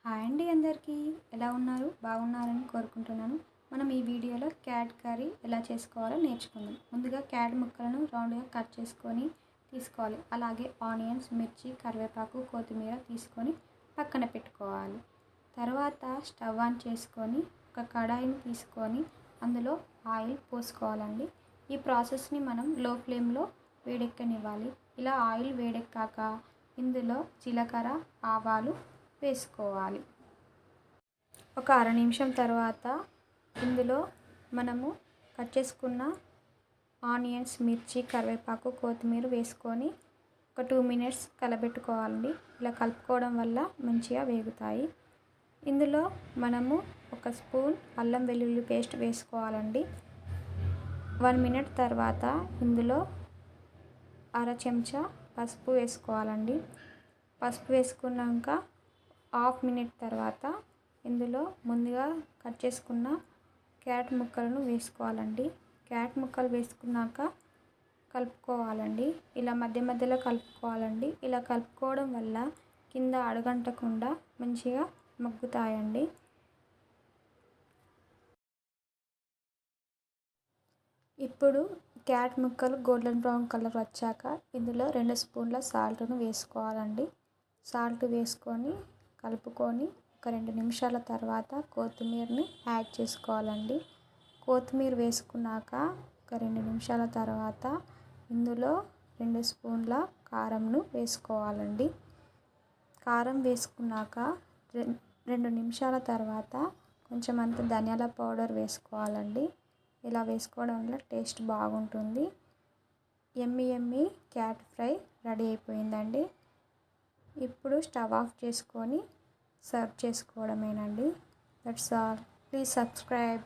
Hi అండి అందరికీ. ఎలా ఉన్నారు? బాగున్నారని కోరుకుంటున్నాను. మనం ఈ వీడియోలో క్యాట్ కర్రీ ఎలా చేసుకోవాలో నేర్చుకుందాం. ముందుగా క్యాట్ ముక్కలను రౌండ్గా కట్ చేసుకొని తీసుకోవాలి. అలాగే ఆనియన్స్, మిర్చి, కరివేపాకు, కొత్తిమీర తీసుకొని పక్కన పెట్టుకోవాలి. తర్వాత స్టవ్ ఆన్ చేసుకొని ఒక కడాయిని తీసుకొని అందులో ఆయిల్ పోసుకోవాలండి. ఈ ప్రాసెస్ని మనం లో ఫ్లేమ్లో వేడెక్కనివ్వాలి. ఇలా ఆయిల్ వేడెక్కాక ఇందులో జీలకర్ర, ఆవాలు వేసుకోవాలి. ఒక అర నిమిషం తర్వాత ఇందులో మనము కట్ చేసుకున్న ఆనియన్స్, మిర్చి, కరివేపాకు, కొత్తిమీర వేసుకొని ఒక 2 మినిట్స్ కలబెట్టుకోవాలండి. ఇలా కలుపుకోవడం వల్ల మంచిగా వేగుతాయి. ఇందులో మనము 1 స్పూన్ అల్లం వెల్లుల్లి పేస్ట్ వేసుకోవాలండి. 1 మినిట్ తర్వాత ఇందులో అర చెంచా పసుపు వేసుకోవాలండి. పసుపు వేసుకున్నాక హాఫ్ మినిట్ తర్వాత ఇందులో ముందుగా కట్ చేసుకున్న క్యాట్ ముక్కలను వేసుకోవాలండి. క్యాట్ ముక్కలు వేసుకున్నాక కలుపుకోవాలండి. ఇలా మధ్య మధ్యలో కలుపుకోవాలండి. ఇలా కలుపుకోవడం వల్ల కింద అడుగంటకుండా మంచిగా మగ్గుతాయండి. ఇప్పుడు క్యాట్ ముక్కలు గోల్డెన్ బ్రౌన్ కలర్ వచ్చాక ఇందులో 2 స్పూన్ల సాల్ట్ను వేసుకోవాలండి. సాల్ట్ వేసుకొని కలుపుకొని ఒక 2 నిమిషాల తర్వాత కొత్తిమీరని యాడ్ చేసుకోవాలండి. కొత్తిమీర వేసుకున్నాక ఒక 2 నిమిషాల తర్వాత ఇందులో 2 స్పూన్ల కారంను వేసుకోవాలండి. కారం వేసుకున్నాక 2 నిమిషాల తర్వాత కొంచెం అంత ధనియాల పౌడర్ వేసుకోవాలండి. ఇలా వేసుకోవడం వల్ల టేస్ట్ బాగుంటుంది. యమ్మీ క్యాట్ ఫ్రై రెడీ అయిపోయిందండి. ఇప్పుడు స్టవ్ ఆఫ్ చేసుకొని సర్వ్ చేసుకోవడమేనండి. That's all. Please subscribe.